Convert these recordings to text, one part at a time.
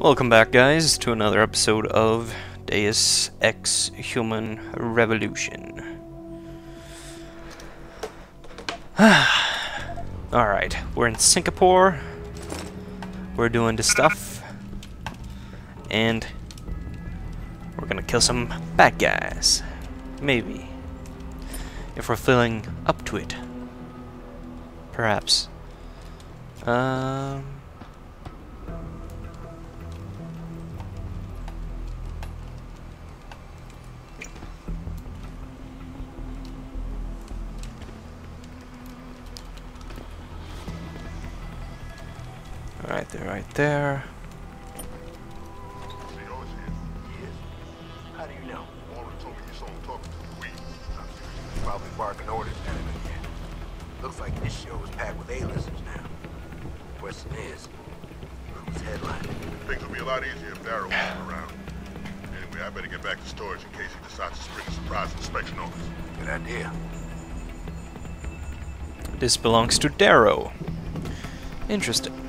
Welcome back, guys, to another episode of Deus Ex Human Revolution. Alright, we're in Singapore. We're doing this stuff. And we're gonna kill some bad guys. Maybe. If we're feeling up to it. Perhaps. Right there, right there. How do you know? Walter told me you saw him talking to the Queen. Probably barking orders at him again. Looks like this show is packed with A-listers now. Question is, who's headlining? Things will be a lot easier if Darrow wasn't around. Anyway, I better get back to storage in case he decides to spring a surprise inspection on us. Good idea. This belongs to Darrow. Interesting.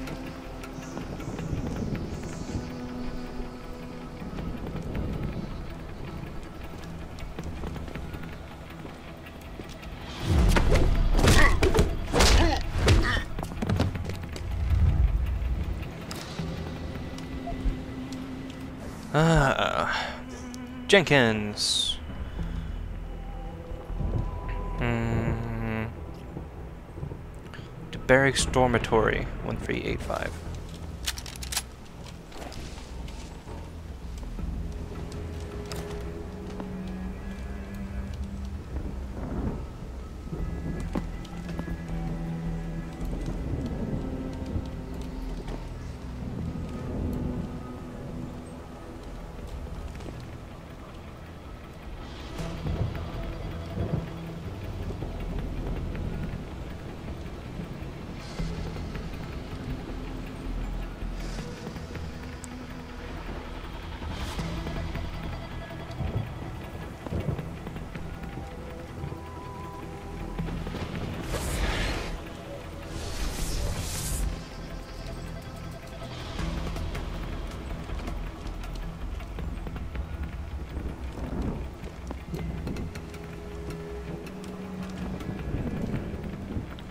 Jenkins. To Barracks Dormitory, 1385.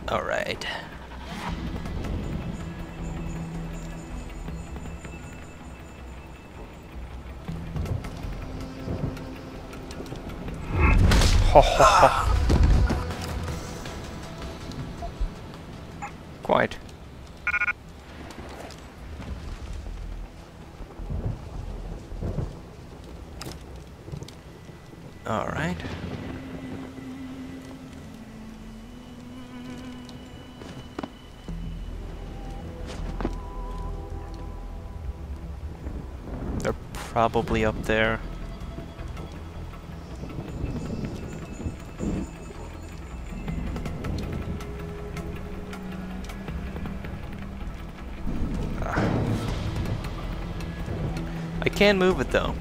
All right. Ho ho ho. Quite. All right. They're probably up there. I can move it though.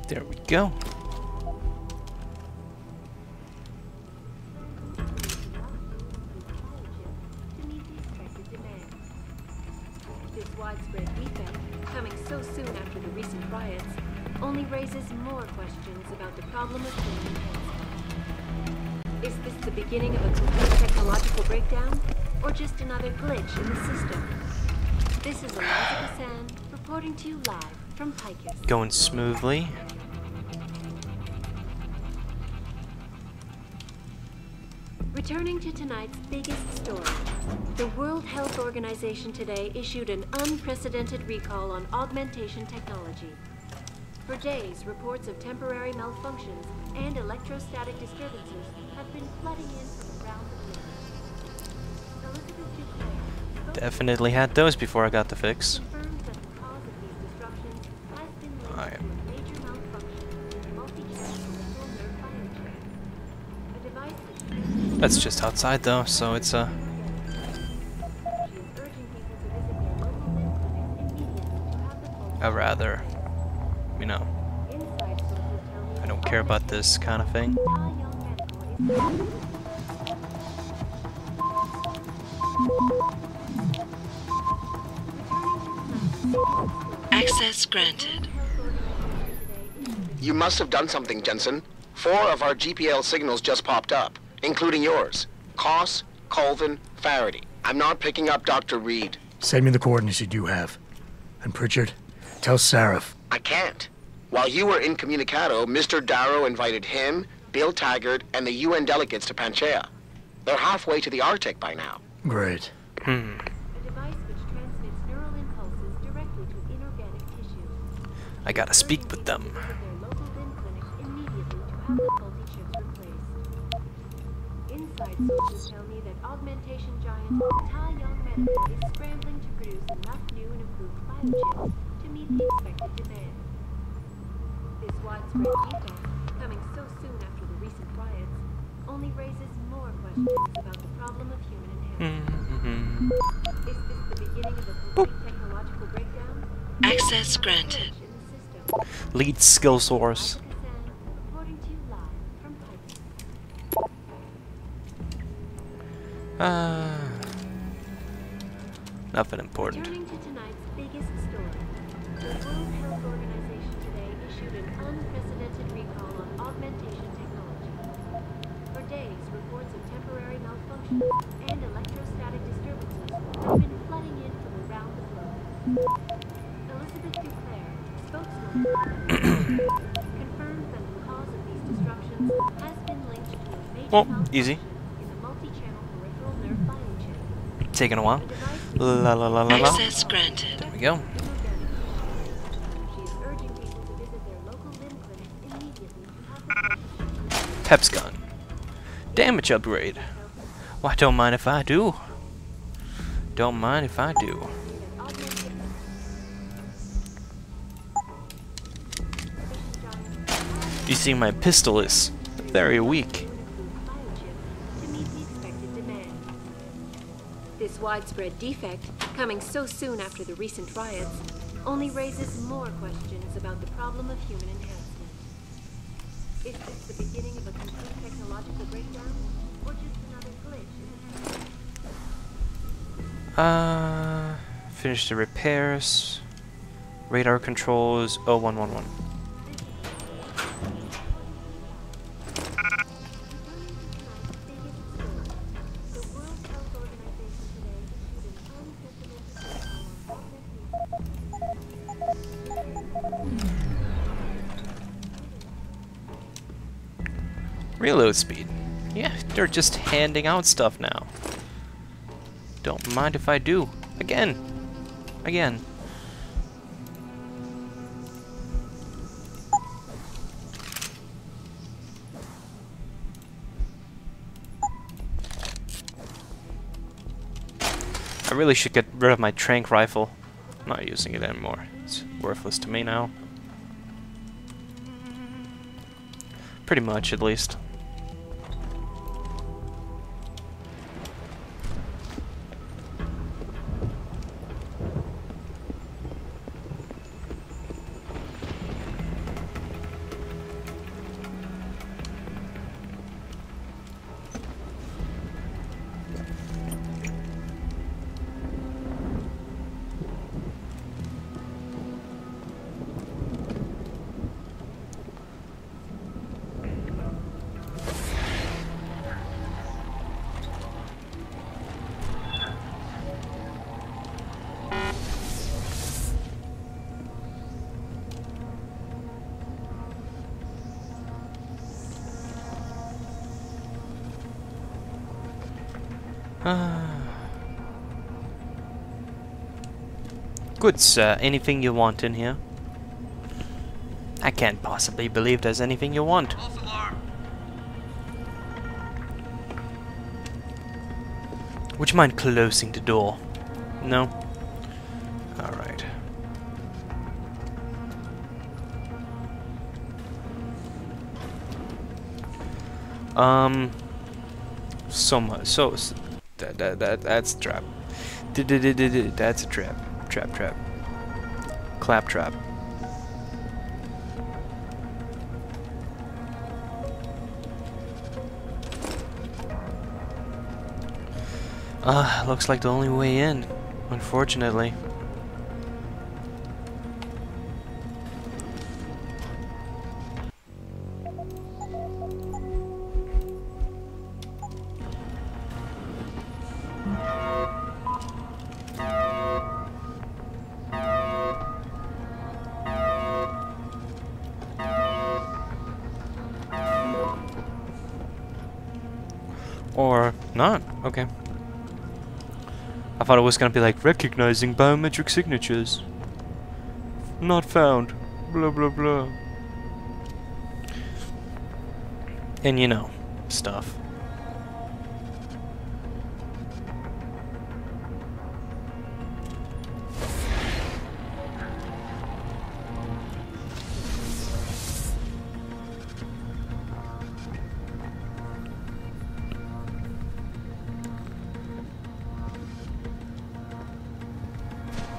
There we go. This widespread defect coming so soon after the recent riots, only raises more questions about the problem of human enhancement. Is this the beginning of a complete technological breakdown, or just another glitch in the system? This is Eliza Hassan, reporting to you live from Picus. Going smoothly. Returning to tonight's biggest story, the World Health Organization today issued an unprecedented recall on augmentation technology. For days, reports of temporary malfunctions and electrostatic disturbances have been flooding in from around the globe. Elizabeth Duclair Definitely had those before I got the fix. confirmed that the cause of these disruptions has been linked Alright. to a major malfunction in the multi-channel peripheral nerve biochip. A device that That's just outside though, so it's she is urging people to visit their local limb clinics immediately to have the pulse a rather, you know, inside sources tell me I don't care about this kind of thing. Access granted. You must have done something, Jensen. 4 of our GPL signals just popped up, including yours. Koss, Colvin, Faraday. I'm not picking up Dr. Reed. Send me the coordinates you do have. And Pritchard, tell Sarif. I can't. While you were incommunicado, Mr. Darrow invited him, Bill Taggart, and the UN delegates to Panchea. They're halfway to the Arctic by now. Great. A device which transmits neural impulses directly to inorganic tissue. I gotta speak with them. Visit their local limb clinics immediately to have the faulty chips replaced. Inside sources tell me that augmentation giant Tai Young Medical is scrambling to produce enough new and improved biochips to meet the expected demand. This widespread defect, coming so soon after the recent riots, only raises more questions about the problem of human enhancement. Is this the beginning of a complete technological breakdown? Access granted. In the system. Lead skill source. Reporting to you live from Nothing important. Turning to tonight's biggest story, the World Health Organization today issued an unprecedented recall on augmentation technology. For days, reports of temporary malfunctions and electrostatic disturbances have been flooding in from around the globe. Elizabeth Duclair, spokeswoman, confirmed that the cause of these disruptions has been linked to a major Well, malfunction easy. in the multi-channel peripheral nerve biochip. Taking a while. A device La la la la la. Access granted. There we go. She is urging people to visit their local limb clinics immediately to have the Pep's gun. Damage upgrade. Well, I don't mind if I do. Don't mind if I do. You see, my pistol is very weak. to meet the expected demand. This widespread defect, coming so soon after the recent riots, only raises more questions about the problem of human enhancement. Is this the beginning of a complete technological breakdown, or just another glitch in the system? Finish the repairs. Radar controls 0111. The World Health Organization today issued an unprecedented Reload speed. Yeah, they're just handing out stuff now. Don't mind if I do. Again. Again. I really should get rid of my tranq rifle. I'm not using it anymore. It's worthless to me now. Pretty much, at least. Good, sir. Anything you want in here? I can't possibly believe there's anything you want. False alarm. Would you mind closing the door? No? Alright. That's a trap. That's a trap. Trap. Clap trap. Looks like the only way in, unfortunately. Or not. Okay. I thought it was gonna be like recognizing biometric signatures. Not found. Blah blah blah. And you know, stuff.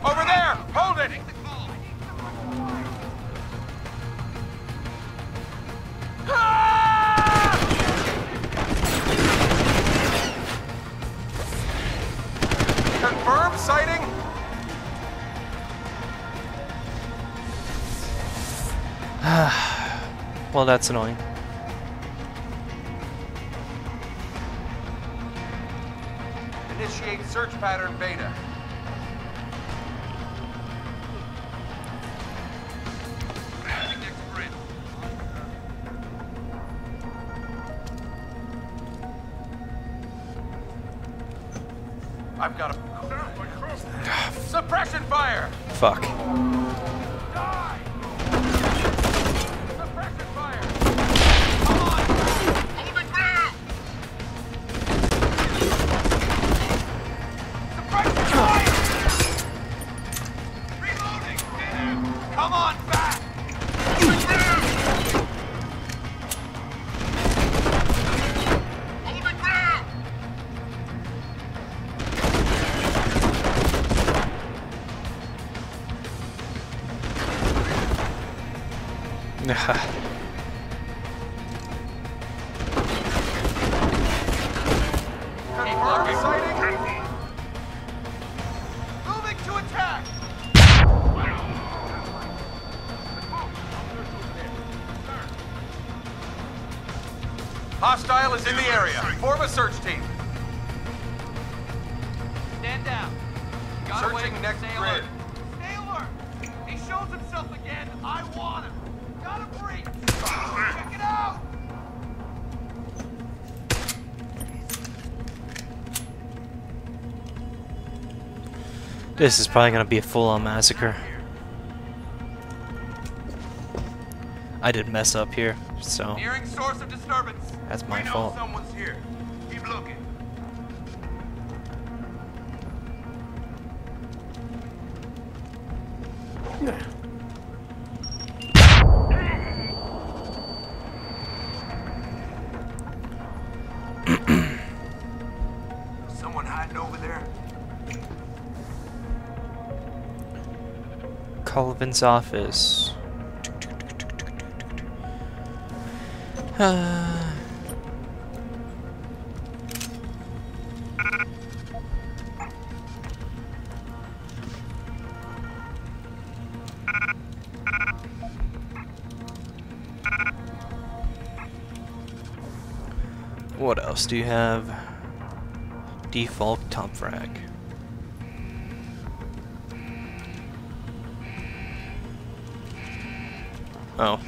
Over there! Hold it! Confirm sighting? Well, that's annoying. Initiate search pattern beta. I've got a suppression fire. Fuck. Die! Suppression fire. Come on! Holding ground. Suppression fire. Reloading. Come on back. Holding ground. Holding ground. Confirm sighting. Moving to attack. Hostile is in the area. Form a search team. Stand down. Searching next grid. Stay alert. He shows himself again. I want him. Gotta breach. Check it out. This is probably gonna be a full-on massacre. I did mess up here, so Nearing source of disturbance. that's my We know fault. someone's here. Keep looking. Someone hiding over there? Cullivan's office. What else do you have? Default top frag. Oh.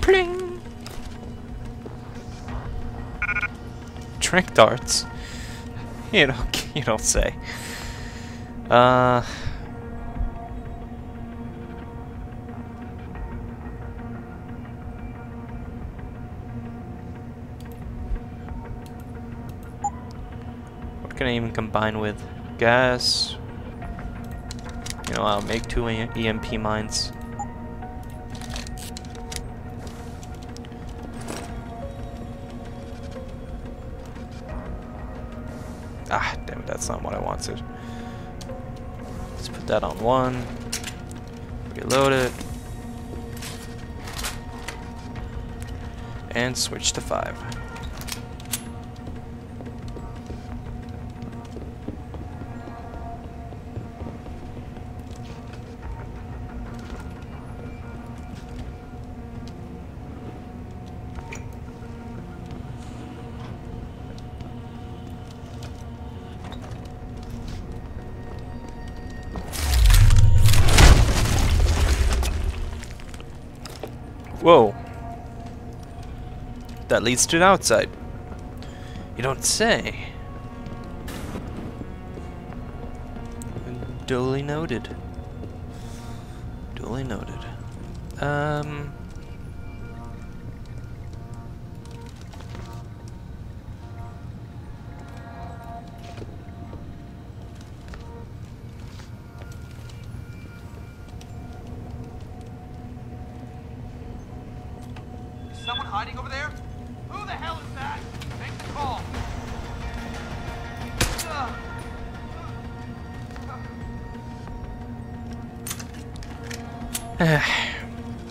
Pling! Trick darts? You don't say. What can I even combine with? Gas. You know, I'll make 2 EMP mines. Ah, damn it, that's not what I wanted. Let's put that on 1. Reload it. And switch to 5. Whoa. That leads to the outside. You don't say. Duly noted. Duly noted. Is someone hiding over there? Who the hell is that? Make the call.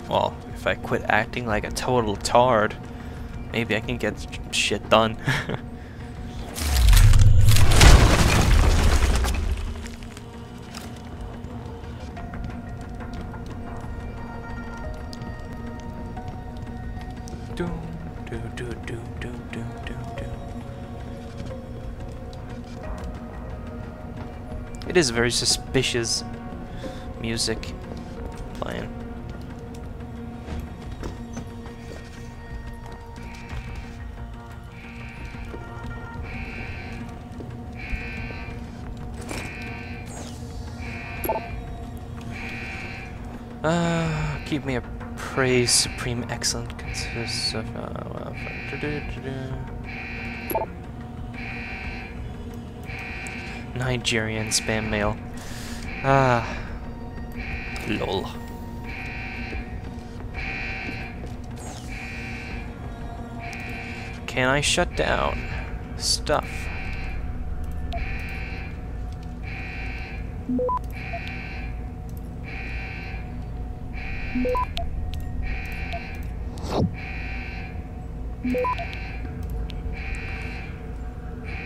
Well, if I quit acting like a total tard, maybe I can get shit done. It is very suspicious music playing. Keep me appraised. Supreme excellent consists of Nigerian spam mail. Lol. Can I shut down stuff?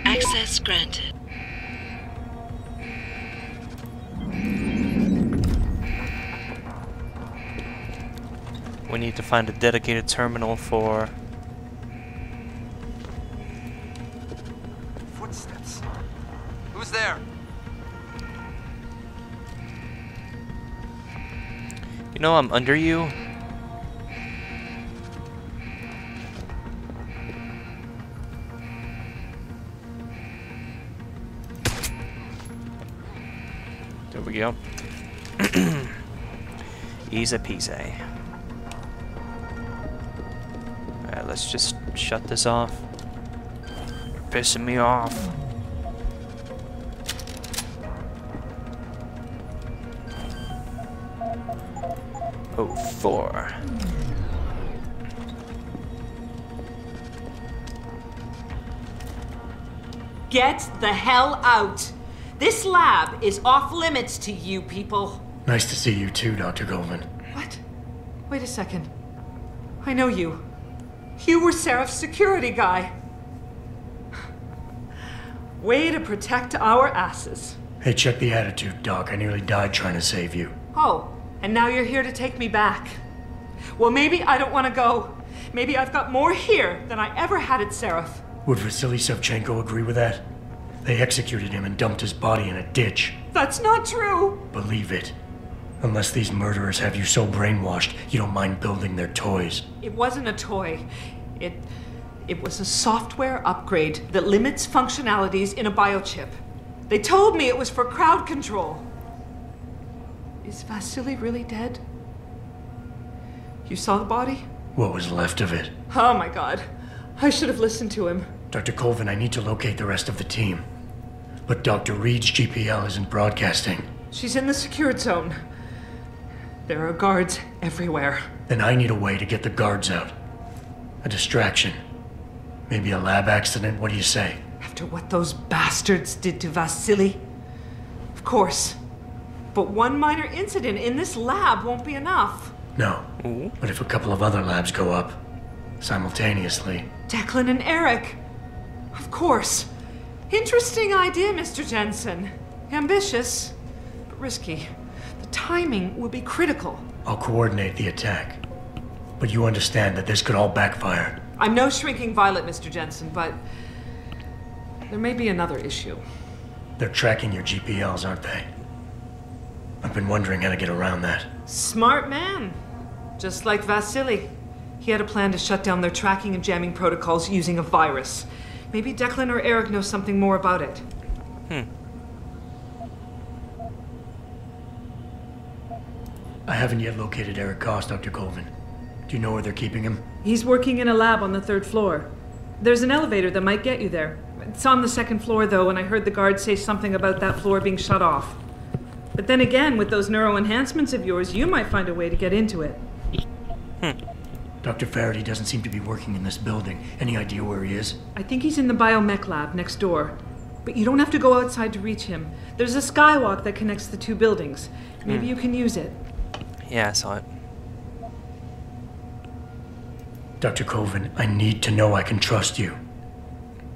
Access granted. We need to find a dedicated terminal for... Footsteps. Who's there? You know I'm under you. There we go. Easy peasy. Alright, let's just shut this off. You're pissing me off. Oh, 4. Get the hell out! This lab is off limits to you people. Nice to see you too, Dr. Goldman. What? Wait a second. I know you. You were Seraph's security guy. Way to protect our asses. Hey, check the attitude, Doc. I nearly died trying to save you. Oh, and now you're here to take me back. Well, maybe I don't want to go. Maybe I've got more here than I ever had at Seraph. Would Vasily Savchenko agree with that? They executed him and dumped his body in a ditch. That's not true. Believe it. Unless these murderers have you so brainwashed, you don't mind building their toys. It wasn't a toy. It was a software upgrade that limits functionalities in a biochip. They told me it was for crowd control. Is Vasily really dead? You saw the body? What was left of it? Oh my god. I should have listened to him. Dr. Colvin, I need to locate the rest of the team. But Dr. Reed's GPL isn't broadcasting. She's in the secured zone. There are guards everywhere. Then I need a way to get the guards out. A distraction. Maybe a lab accident, what do you say? After what those bastards did to Vasily? Of course. But one minor incident in this lab won't be enough. No. But if a couple of other labs go up, simultaneously... Declan and Eric. Of course. Interesting idea, Mr. Jensen. Ambitious, but risky. The timing will be critical. I'll coordinate the attack. But you understand that this could all backfire. I'm no shrinking violet, Mr. Jensen, but there may be another issue. They're tracking your GPLs, aren't they? I've been wondering how to get around that. Smart man. Just like Vasily. He had a plan to shut down their tracking and jamming protocols using a virus. Maybe Declan or Eric know something more about it. I haven't yet located Eric Koss, Dr. Colvin. Do you know where they're keeping him? He's working in a lab on the 3rd floor. There's an elevator that might get you there. It's on the 2nd floor, though, and I heard the guards say something about that floor being shut off. But then again, with those neuroenhancements of yours, you might find a way to get into it. Dr. Faraday doesn't seem to be working in this building. Any idea where he is? I think he's in the biomech lab next door. But you don't have to go outside to reach him. There's a skywalk that connects the 2 buildings. Maybe you can use it. Yeah, I saw it. Dr. Colvin, I need to know I can trust you.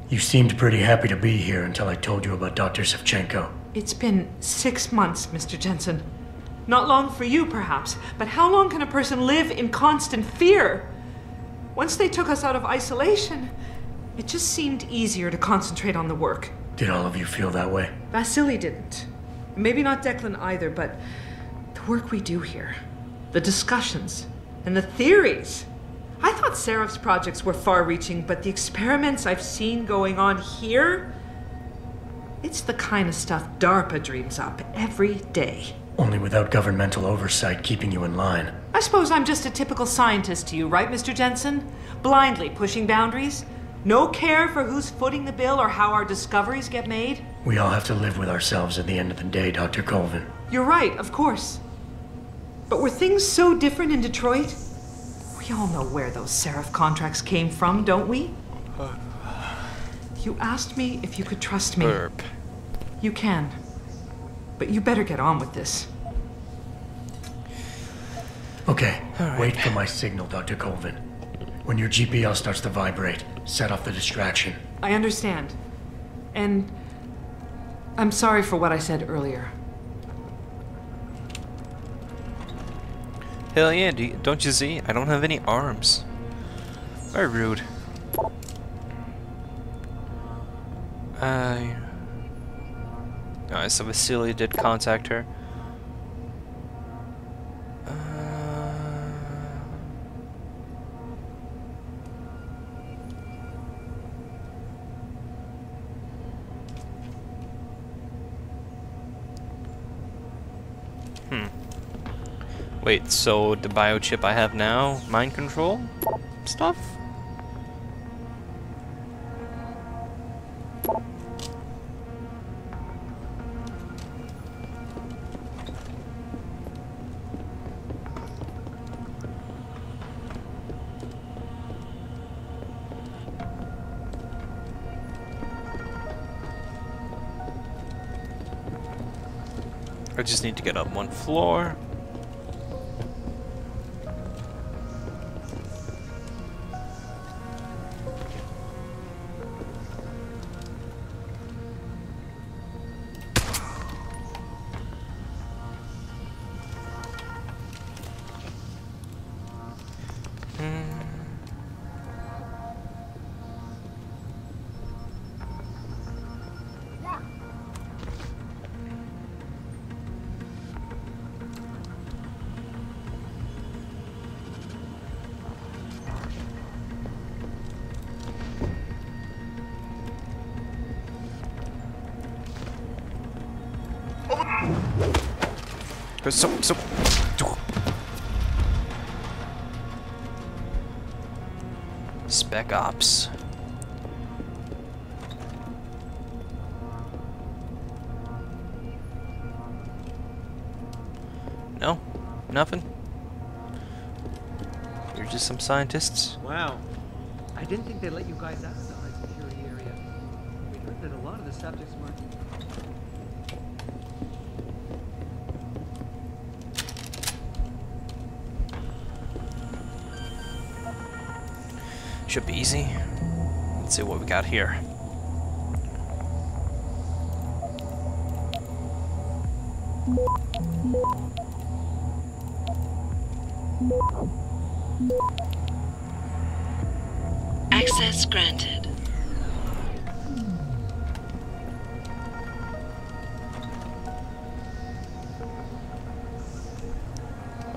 You seemed pretty happy to be here until I told you about Dr. Savchenko. It's been 6 months, Mr. Jensen. Not long for you, perhaps, but how long can a person live in constant fear? Once they took us out of isolation, it just seemed easier to concentrate on the work. Did all of you feel that way? Vasily didn't. Maybe not Declan either, but the work we do here, the discussions, and the theories. I thought Seraph's projects were far-reaching, but the experiments I've seen going on here, it's the kind of stuff DARPA dreams up every day. Only without governmental oversight keeping you in line. I suppose I'm just a typical scientist to you, right, Mr. Jensen? Blindly pushing boundaries? No care for who's footing the bill or how our discoveries get made? We all have to live with ourselves at the end of the day, Dr. Colvin. You're right, of course. But were things so different in Detroit? We all know where those Seraph contracts came from, don't we? You asked me if you could trust me. Burp. You can. But you better get on with this. Okay, right. Wait for my signal, Dr. Colvin. When your GPL starts to vibrate, set off the distraction. I understand. And I'm sorry for what I said earlier. Hell yeah, don't you see? I don't have any arms. Very rude. Alright, so Vasily did contact her. Wait, so the biochip I have now, mind control stuff? I just need to get up 1 floor. So. Spec Ops. No? Nothing? You're just some scientists? Wow. I didn't think they'd let you guys out of the high security area. We heard that a lot of the subjects weren't. Should be easy. Let's see what we got here. Access granted.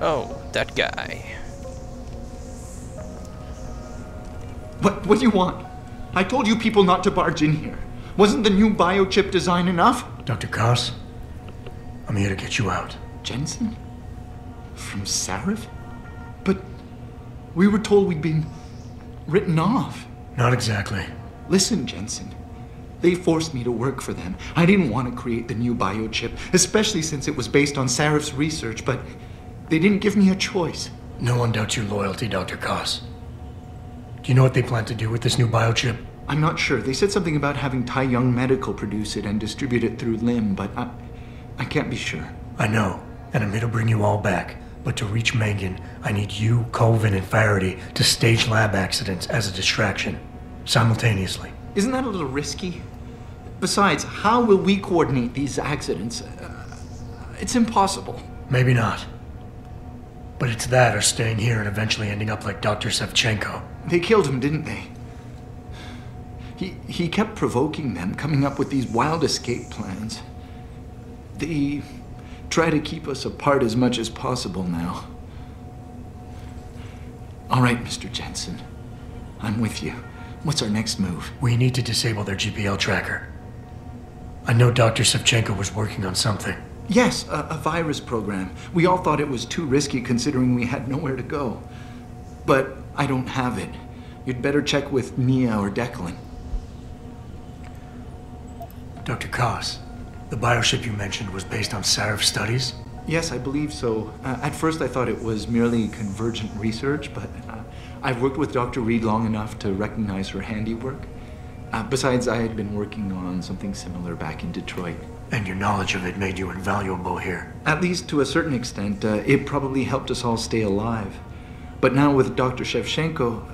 Oh, that guy. What do you want? I told you people not to barge in here. Wasn't the new biochip design enough? Dr. Koss, I'm here to get you out. Jensen? From Sarif? But we were told we'd been written off. Not exactly. Listen, Jensen. They forced me to work for them. I didn't want to create the new biochip, especially since it was based on Sarif's research, but they didn't give me a choice. No one doubts your loyalty, Dr. Koss. Do you know what they plan to do with this new biochip? I'm not sure. They said something about having Tai Young Medical produce it and distribute it through LIM, but I can't be sure. I know, and I'm here to bring you all back. But to reach Megan, I need you, Colvin, and Faraday to stage lab accidents as a distraction, simultaneously. Isn't that a little risky? Besides, how will we coordinate these accidents? It's impossible. Maybe not. But it's that or staying here and eventually ending up like Dr. Savchenko. They killed him, didn't they? He kept provoking them, coming up with these wild escape plans. They try to keep us apart as much as possible now. All right, Mr. Jensen. I'm with you. What's our next move? We need to disable their GPL tracker. I know Dr. Savchenko was working on something. Yes, a virus program. We all thought it was too risky considering we had nowhere to go. But I don't have it. You'd better check with Nia or Declan. Dr. Koss, the biochip you mentioned was based on Sarif studies? Yes, I believe so. At first I thought it was merely convergent research, but I've worked with Dr. Reed long enough to recognize her handiwork. Besides, I had been working on something similar back in Detroit. And your knowledge of it made you invaluable here. At least to a certain extent, it probably helped us all stay alive. But now with Dr. Shevchenko,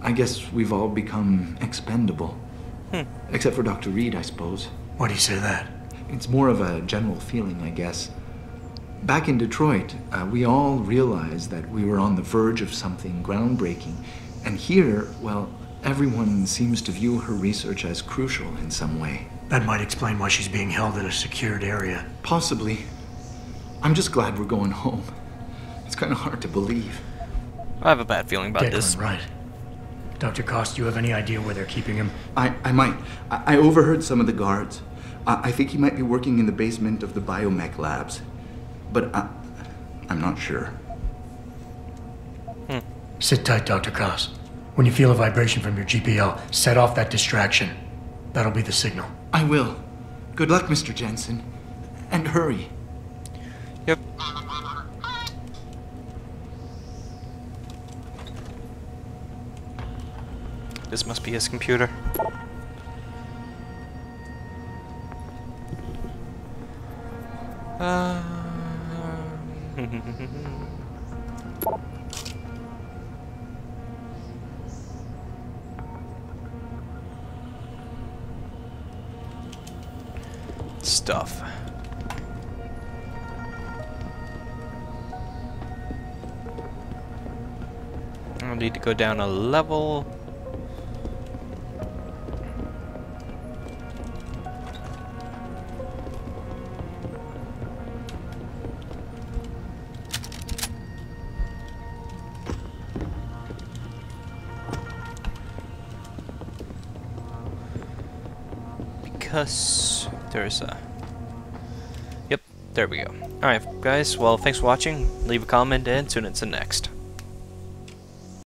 I guess we've all become expendable. Except for Dr. Reed, I suppose. Why do you say that? It's more of a general feeling, I guess. Back in Detroit, we all realized that we were on the verge of something groundbreaking. And here, well, everyone seems to view her research as crucial in some way. That might explain why she's being held in a secured area. Possibly. I'm just glad we're going home. It's kind of hard to believe. I have a bad feeling about Declan, this. right. Dr. Koss, do you have any idea where they're keeping him? I might. I overheard some of the guards. I think he might be working in the basement of the biomech labs. But I'm not sure. Sit tight, Dr. Koss. When you feel a vibration from your GPL, set off that distraction. That'll be the signal. I will. Good luck, Mr. Jensen. And hurry. Yep. This must be his computer. Stuff. I'll need to go down a level. Because there's a... Yep, There we go. Alright, guys. Well, thanks for watching. Leave a comment and tune in to the next.